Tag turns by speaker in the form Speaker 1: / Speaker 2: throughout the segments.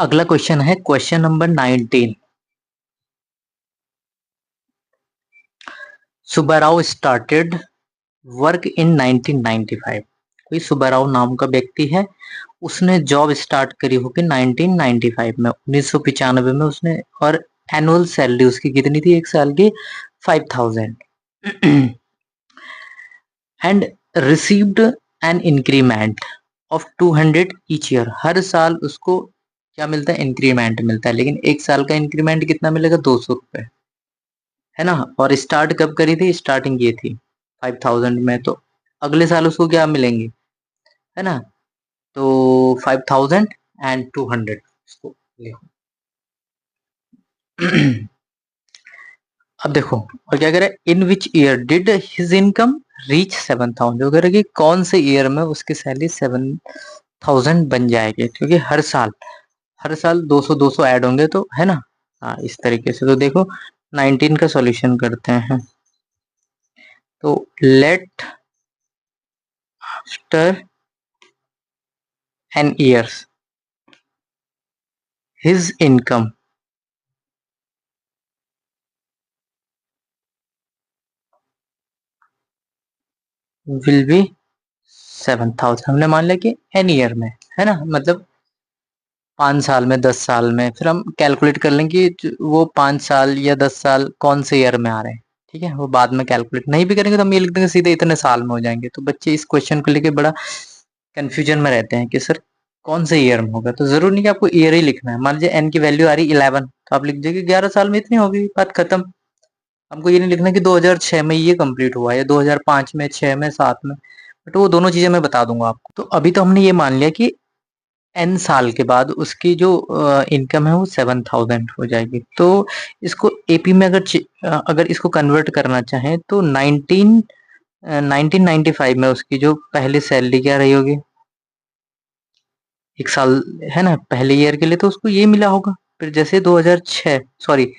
Speaker 1: अगला क्वेश्चन है question number 19। Subbarao started work in 1995। कोई सुब्बाराव नाम का व्यक्ति है, उसने जॉब स्टार्ट करी होगी 1995 में, 1995 में उसने। और एनुअल सैलरी उसकी कितनी थी एक साल की? 5000। And received an increment of 200 each year. हर साल उसको क्या मिलता है? इंक्रीमेंट मिलता है। लेकिन एक साल का इंक्रीमेंट कितना मिलेगा? 200 रुपए, है ना। और स्टार्ट कब करी थी? स्टार्टिंग ये थी 5000 में, तो अगले साल उसको क्या मिलेंगे, है ना। तो 5000 एंड 200 इसको लिखो। अब देखो, और क्या करे, in which year did his income reach 7000। जो करे कि कौन से ईयर में उसकी सैलरी 7000 बन जाएगी, क्योंकि हर साल 200 ऐड होंगे, तो है ना। हाँ, इस तरीके से। तो देखो 19 का सॉल्यूशन करते हैं। तो let after n years his income will be 7000। हमने मान लिया कि एन ईयर में, है ना, मतलब 5 साल में, 10 साल में। फिर हम कैलकुलेट कर लेंगे कि वो 5 साल या 10 साल कौन से ईयर में आ रहे हैं। ठीक है, वो बाद में कैलकुलेट नहीं भी करेंगे तो हम ये लिख देंगे सीधे इतने साल में हो जाएंगे। तो बच्चे इस क्वेश्चन को लेके बड़ा कंफ्यूजन में रहते हैं कि सर कौन से ईयर में होगा। तो जरूर नहीं कि आपको ईयर ही लिखना है। मान लीजिए एन की वैल्यू आ रही 11, तो आप लिख दीजिए 11 साल में इतनी होगी, बात खत्म। हमको ये नहीं लिखना कि 2006 में ये कंप्लीट हुआ या 2005 में, 6 में, 7 में। बट वो दोनों चीजें मैं बता दूंगा आपको। तो अभी तो हमने ये मान लिया कि एन साल के बाद उसकी जो इनकम है वो 7000 हो जाएगी। तो इसको एपी में अगर इसको कन्वर्ट करना चाहें तो 1995 में उसकी जो पहली सैलरी क्या रही होगी, एक साल, है ना, पहले ईयर के लिए तो उसको ये मिला होगा। फिर जैसे 2006, सॉरी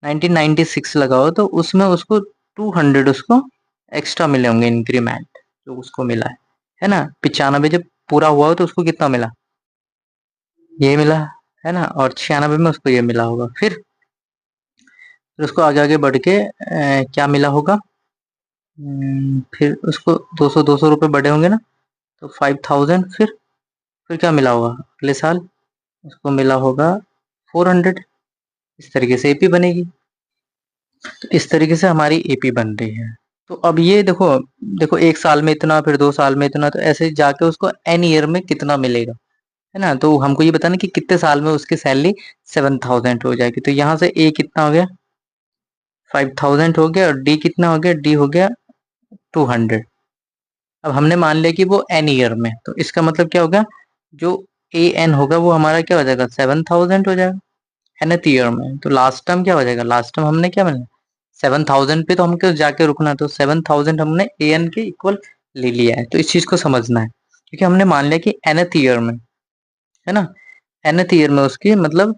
Speaker 1: 1996 लगाओ तो उसमें उसको 200 उसको एक्स्ट्रा मिले होंगे इंक्रीमेंट, जो उसको मिला है ना। 95 जब पूरा हुआ हो तो उसको कितना मिला? ये मिला, है ना। और 96 में उसको ये मिला होगा। फिर उसको आगे आगे बढ़ के क्या मिला होगा? फिर उसको 200 रुपए बढ़े होंगे ना, तो 5000। फिर क्या मिला होगा अगले साल? उसको मिला होगा 400। इस तरीके से एपी बनेगी। तो इस तरीके से हमारी एपी बन रही है। तो अब ये देखो, देखो एक साल में इतना, फिर 2 साल में इतना, तो ऐसे जाके उसको एन ईयर में कितना मिलेगा, है ना। तो हमको ये बताना कि कितने साल में उसकी सैलरी 7000 हो जाएगी। तो यहाँ से ए कितना हो गया? 5000 हो गया। और डी कितना हो गया? डी हो गया 200। अब हमने मान लिया कि वो एन ईयर में, तो इसका मतलब क्या होगा? जो ए एन होगा वो हमारा क्या हो जाएगा? 7000 हो जाएगा, एनथ ईयर में। तो लास्ट टर्म क्या हो जाएगा? लास्ट टर्म हमने क्या मिला? 7000 पे तो हमको जाके रुकना, तो 7000 हमने ए एन के इक्वल ले लिया है। तो इस चीज को समझना है, क्योंकि हमने मान लिया कि एनथ ईयर में, है ना, एनथ ईयर में उसकी मतलब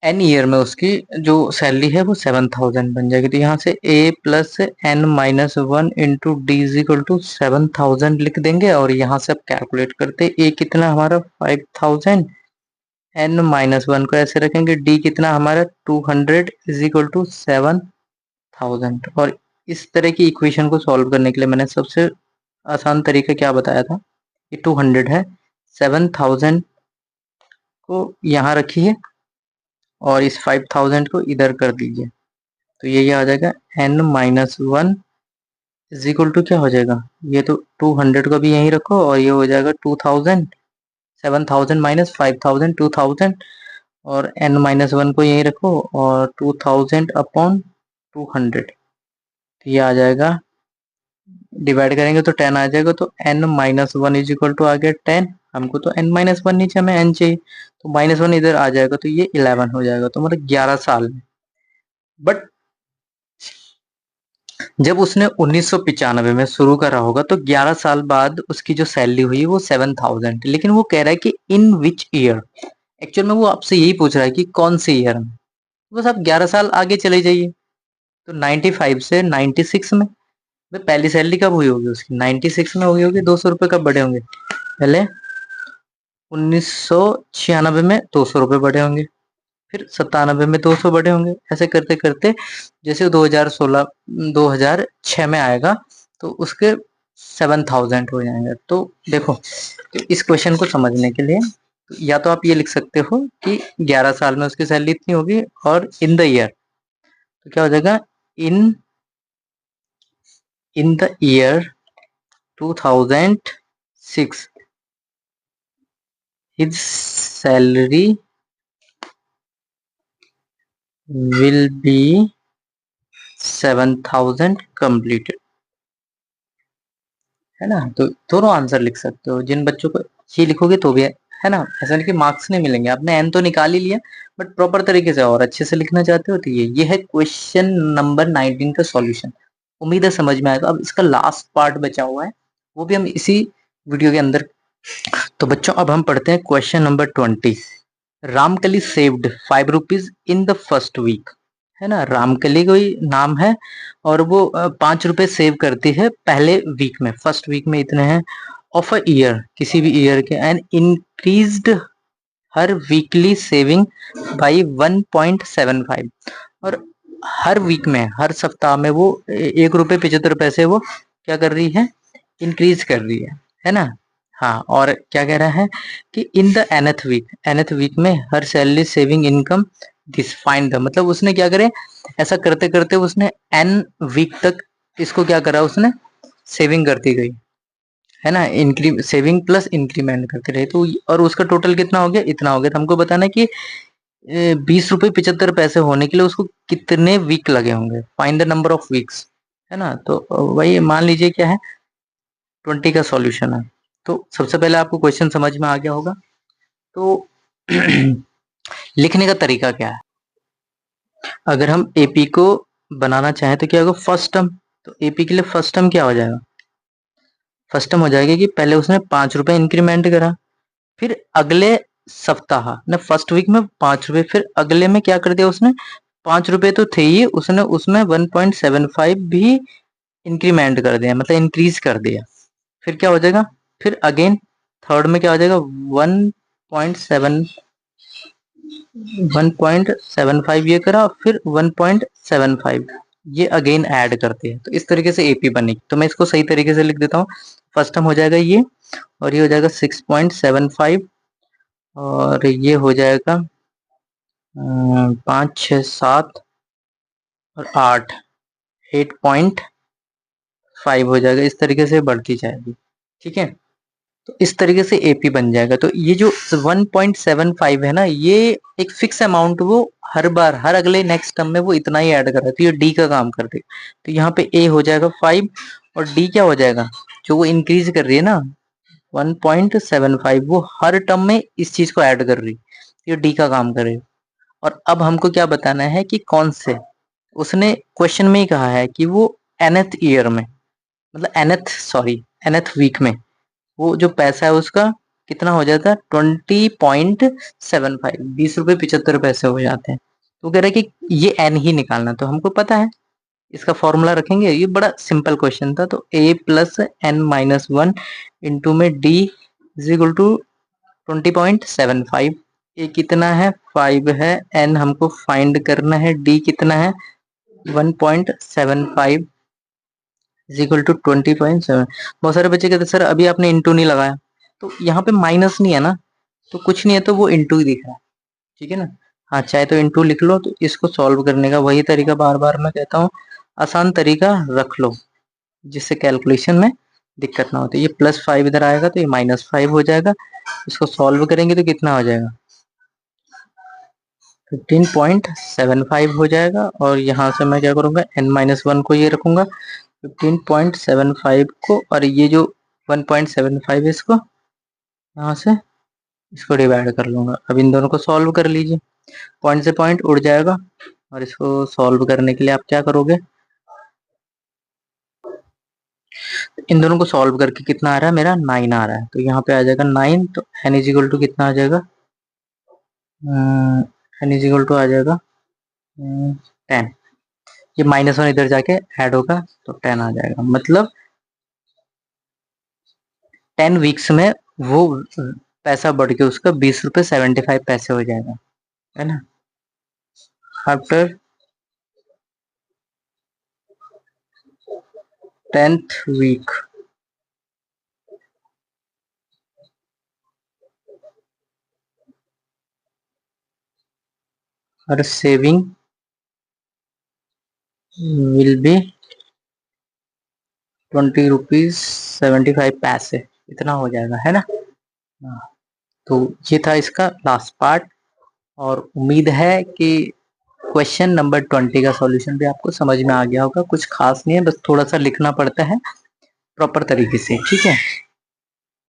Speaker 1: एन ईयर में उसकी जो सैलरी है वो 7000 बन जाएगी। तो यहाँ से a plus n minus 1 into d is equal to 7000 लिख देंगे। और यहाँ से अब कैलकुलेट करते, ए कितना हमारा 5000, एन माइनस 1 को ऐसे रखेंगे, डी कितना हमारा 200 इज इक्वल टू 7000। और इस तरह की इक्वेशन को सॉल्व करने के लिए मैंने सबसे आसान तरीका क्या बताया था? ये 200 है, 7000 को यहाँ रखिए और इस 5000 को इधर कर दीजिए। तो ये आ जाएगा n minus 1 is equal to क्या हो जाएगा? ये तो 200 को भी यहीं रखो और ये हो जाएगा 2000, 7000 माइनस 5000, 2000। और एन माइनस 1 को यहीं रखो और 2000 अपॉन 200। तो ये आ जाएगा, डिवाइड करेंगे तो 10 आ जाएगा। तो n minus 1 is equal to आ गया 10। हमको तो एन माइनस 1 नीचे, हमें एन चाहिए, तो -1 इधर आ जाएगा, तो ये 11 हो जाएगा। तो मतलब 11 साल में। बट जब उसने 1995 में शुरू करा होगा तो 11 साल बाद उसकी जो सैलरी हुई वो 7000। लेकिन वो कह रहा है कि इन विच ईयर। एक्चुअल में वो आपसे यही पूछ रहा है कि कौन से ईयर में। बस आप 11 साल आगे चले जाइए। तो 95 से 96 में, पहली सैलरी कब हुई होगी उसकी? 96 में हुई होगी। 200 रुपए कब बढ़े होंगे? पहले 1996 में 200 रुपये बढ़े होंगे, फिर 97 में 200 बढ़े होंगे, ऐसे करते करते जैसे 2016 2006 में आएगा तो उसके 7000 हो जाएंगे। तो देखो, तो इस क्वेश्चन को समझने के लिए या तो आप ये लिख सकते हो कि 11 साल में उसकी सैलरी इतनी होगी, और इन द ईयर तो क्या हो जाएगा, in in the year 2006 his salary will be 7000 completed, है ना। तो दोनों आंसर लिख सकते हो। जिन बच्चों को ये लिखोगे तो भी है ना, ऐसा नहीं कि मार्क्स नहीं मिलेंगे, आपने एन तो निकाल ही लिया, बट प्रॉपर तरीके से और अच्छे से लिखना चाहते हो तो ये है क्वेश्चन नंबर 19 का सॉल्यूशन। उम्मीद है समझ में आएगा। अब इसका लास्ट पार्ट बचा हुआ है, वो भी हम इसी वीडियो के अंदर। तो बच्चों अब हम पढ़ते हैं question number 20। Ramkali saved 5 rupees in the first week, है ना। रामकली कोई नाम है और वो 5 रुपए सेव करती है पहले वीक में, फर्स्ट वीक में इतने हैं ऑफ अ ईयर, किसी भी ईयर के, and increased her weekly saving by 1.75, और हर वीक में, हर सप्ताह में वो 1 रुपये 75 पैसे वो क्या कर रही है, इंक्रीज कर रही है ना। हाँ, और क्या कह रहा है कि इन द एनथ वीक में हर salary saving income this find the, मतलब उसने क्या करे, ऐसा करते करते उसने एन वीक तक इसको क्या करा, उसने सेविंग करती गई, है ना। इंक्री सेविंग प्लस इंक्रीमेंट करते रहे, तो और उसका टोटल कितना हो गया, इतना हो गया। तो हमको बताना है कि 20 रुपये 75 पैसे होने के लिए उसको कितने वीक लगे होंगे, find the number of weeks, है ना। तो वही मान लीजिए क्या है, 20 का सॉल्यूशन है। तो सबसे पहले आपको क्वेश्चन समझ में आ गया होगा। तो लिखने का तरीका क्या है, अगर हम एपी को बनाना चाहें तो क्या होगा, फर्स्ट टर्म, तो एपी के लिए फर्स्ट टर्म क्या हो जाएगा, फर्स्ट टर्म हो जाएगा कि पहले उसने 5 रुपए इंक्रीमेंट करा, फिर अगले सप्ताह ना, फर्स्ट वीक में 5 रुपए, फिर अगले में क्या कर दिया उसने, 5 रुपए तो थे ही, उसने उसमें 1.75 भी इंक्रीमेंट कर दिया, मतलब इंक्रीज कर दिया। फिर क्या हो जाएगा, फिर अगेन थर्ड में क्या हो जाएगा, 1.7 1.75 ये करा, फिर 1.75 ये अगेन ऐड करते हैं, तो इस तरीके से एपी बनेगी। तो मैं इसको सही तरीके से लिख देता हूँ। फर्स्ट टर्म हो जाएगा ये, और ये हो जाएगा 6.75, और ये हो जाएगा 5 6 7 और 8, 8.5 हो जाएगा। इस तरीके से बढ़ती जाएगी, ठीक है। तो इस तरीके से एपी बन जाएगा। तो ये जो 1.75 है ना, ये एक फिक्स अमाउंट, वो हर बार हर अगले नेक्स्ट टर्म में वो इतना ही ऐड कर रहा है, तो ये डी का काम कर देगा। तो यहाँ पे ए हो जाएगा 5, और डी क्या हो जाएगा, जो वो इंक्रीज कर रही है ना 1.75, वो हर टर्म में इस चीज को ऐड कर रही है, ये डी का काम करेगा। और अब हमको क्या बताना है कि कौन से, उसने क्वेश्चन में ही कहा है कि वो एनथ ईयर में, मतलब एनथ वीक में वो जो पैसा है उसका कितना हो जाता है, 20.75, 20 रुपये 75 पैसे हो जाते हैं। तो कह रहा है कि ये एन ही निकालना, तो हमको पता है इसका फॉर्मूला रखेंगे। ये बड़ा सिंपल क्वेश्चन था। तो ए प्लस एन माइनस 1 इंटू में डी इज इक्वल टू 20.75। ए कितना है, 5 है, एन हमको फाइंड करना है, डी कितना है 1.75 इज इक्वल टू 20.7। बहुत सारे बच्चे कहते सर अभी आपने इंटू नहीं लगाया, तो यहाँ पे माइनस नहीं है ना, तो कुछ नहीं है, तो वो इंटू ही दिख रहा है, ठीक है ना। हाँ, चाहे तो इंटू लिख लो। तो इसको सॉल्व करने का वही तरीका, बार बार मैं कहता हूँ, आसान तरीका रख लो जिससे कैलकुलेशन में दिक्कत ना होती। ये +5 इधर आएगा तो ये -5 हो जाएगा। इसको सॉल्व करेंगे तो कितना हो जाएगा, 15.75 हो जाएगा। और यहाँ से मैं क्या करूँगा, n-1 को ये रखूंगा 15.75 को, और ये जो 1.75 है इसको यहाँ से इसको डिवाइड कर लूंगा। अब इन दोनों को सॉल्व कर लीजिए, पॉइंट से पॉइंट उड़ जाएगा। और इसको सॉल्व करने के लिए आप क्या करोगे, इन दोनों को सॉल्व करके कितना आ रहा है, मेरा 9 आ रहा है, तो यहाँ पे आ जाएगा 9। तो n इज इक्वल टू कितना आ जाएगा, n इज इक्वल टू आ जाएगा 10। ये -1 इधर जाके ऐड होगा तो 10 आ जाएगा, मतलब 10 वीक्स में वो पैसा बढ़ के उसका 20 रुपये 75 पैसे हो जाएगा, है ना। After 10th week her saving will be 20 rupees 75 पैसे, इतना हो जाएगा, है ना। हाँ, तो ये था इसका लास्ट पार्ट, और उम्मीद है कि क्वेश्चन नंबर 20 का सॉल्यूशन भी आपको समझ में आ गया होगा। कुछ खास नहीं है, बस थोड़ा सा लिखना पड़ता है प्रॉपर तरीके से, ठीक है।